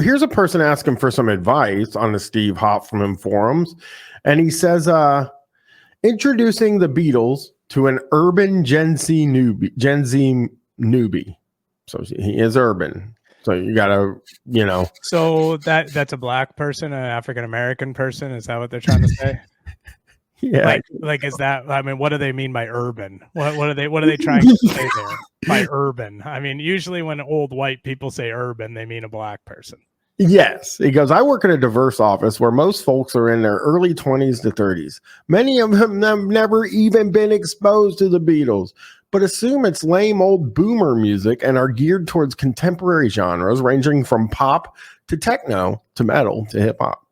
here's a person asking for some advice on the Steve Hoffman forums. And he says, introducing the Beatles to an urban Gen Z newbie. So he is urban. So you gotta, So that's a black person, an African American person. Is that what they're trying to say? Yeah. Like is that? I mean, what do they mean by urban? What are they trying to say there by urban? I mean, usually when old white people say urban, they mean a black person. Yes. He goes, I work in a diverse office where most folks are in their early 20s to 30s. Many of them have never even been exposed to the Beatles, but assume it's lame old boomer music and are geared towards contemporary genres ranging from pop to techno to metal to hip hop.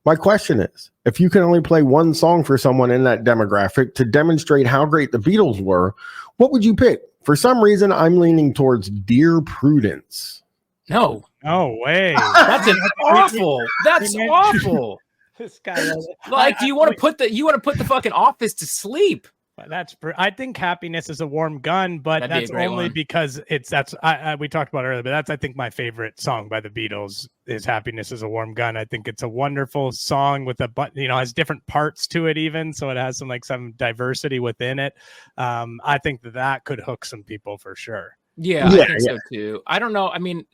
My question is, if you can only play one song for someone in that demographic to demonstrate how great the Beatles were, what would you pick? For some reason, I'm leaning towards Dear Prudence. No way. That's awful. That's awful. This guy, like, do you want to put the fucking Office to sleep? I think Happiness is a Warm Gun, but that's only because we talked about it earlier, but that's, I think, my favorite song by the Beatles is Happiness is a Warm Gun. I think it's a wonderful song with has different parts to it even. So it has some diversity within it. I think that could hook some people for sure. Yeah, I think so too. I don't know. I mean,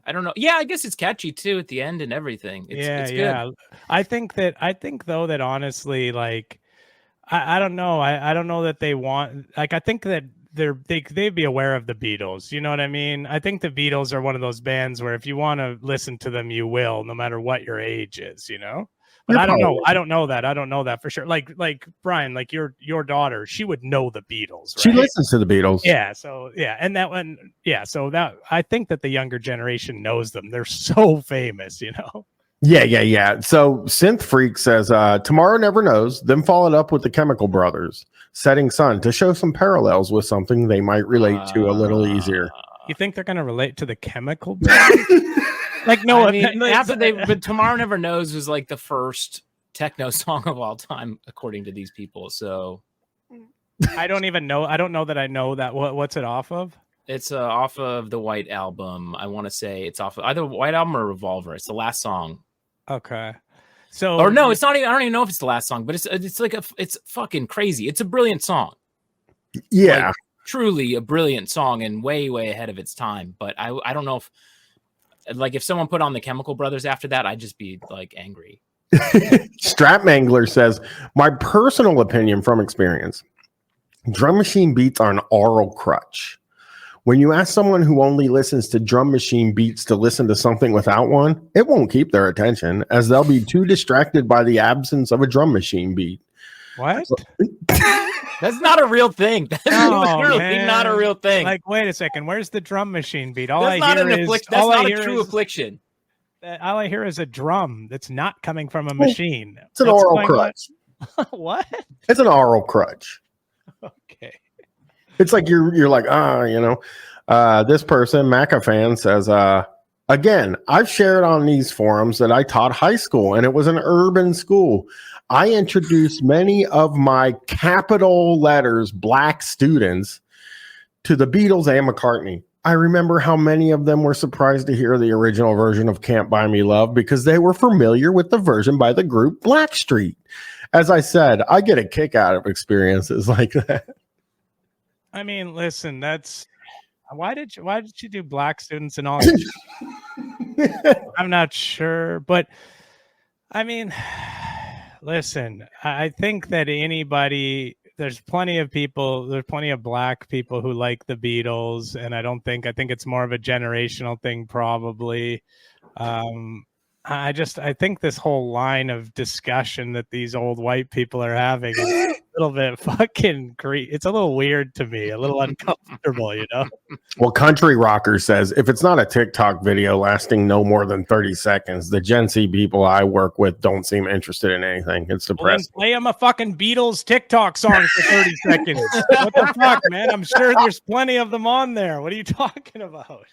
I don't know. Yeah, I guess it's catchy too at the end and everything. It's good. I think though that honestly, I don't know. I don't know that they want, I think that they'd be aware of the Beatles. You know what I mean? I think the Beatles are one of those bands where if you want to listen to them, you will, no matter what your age is, But I don't know. I don't know that for sure. Like Bryan, like your daughter, she would know the Beatles, right? She listens to the Beatles. Yeah. So yeah. And that one, yeah. So that, I think that the younger generation knows them. They're so famous, Yeah. So Synth Freak says, Tomorrow Never Knows, then followed up with the Chemical Brothers, Setting Sun, to show some parallels with something they might relate to a little easier. You think they're going to relate to the Chemical Brothers? No, I mean, but Tomorrow Never Knows was like the first techno song of all time, according to these people. So I don't even know. I don't know that I know that. What's it off of? It's off of the White Album. I want to say it's off of either White Album or Revolver. It's the last song. Okay. So, or no, it's not even. I don't even know if it's the last song, but it's fucking crazy. It's a brilliant song. Yeah, truly a brilliant song and way ahead of its time. But I don't know if someone put on the Chemical Brothers after that, I'd just be angry. Strap Mangler says, my personal opinion from experience, drum machine beats are an oral crutch. When you ask someone who only listens to drum machine beats to listen to something without one, it won't keep their attention, as they'll be too distracted by the absence of a drum machine beat. What? That's not a real thing. That's literally not a real thing. Wait a second. Where's the drum machine beat? That's not a true affliction. All I hear is a drum that's not coming from a machine. It's an oral crutch. What? It's an oral crutch. Okay. It's like you're like, this person, Macafan, says, again, I've shared on these forums that I taught high school and it was an urban school. I introduced many of my capital letters black students to the Beatles and McCartney. I remember how many of them were surprised to hear the original version of Can't Buy Me Love because they were familiar with the version by the group Blackstreet. As I said, I get a kick out of experiences like that. I mean, listen, that's why did you do black students and all? I'm not sure, but I mean, listen, I think that there's plenty of black people who like the Beatles, and I think it's more of a generational thing, probably. I think this whole line of discussion that these old white people are having is a little bit fucking it's a little weird to me, a little uncomfortable, Well, Country Rocker says, if it's not a TikTok video lasting no more than 30 seconds, the Gen Z people I work with don't seem interested in anything. It's depressing. Well, play them a fucking Beatles TikTok song for 30 seconds. What the fuck, man? I'm sure there's plenty of them on there. What are you talking about?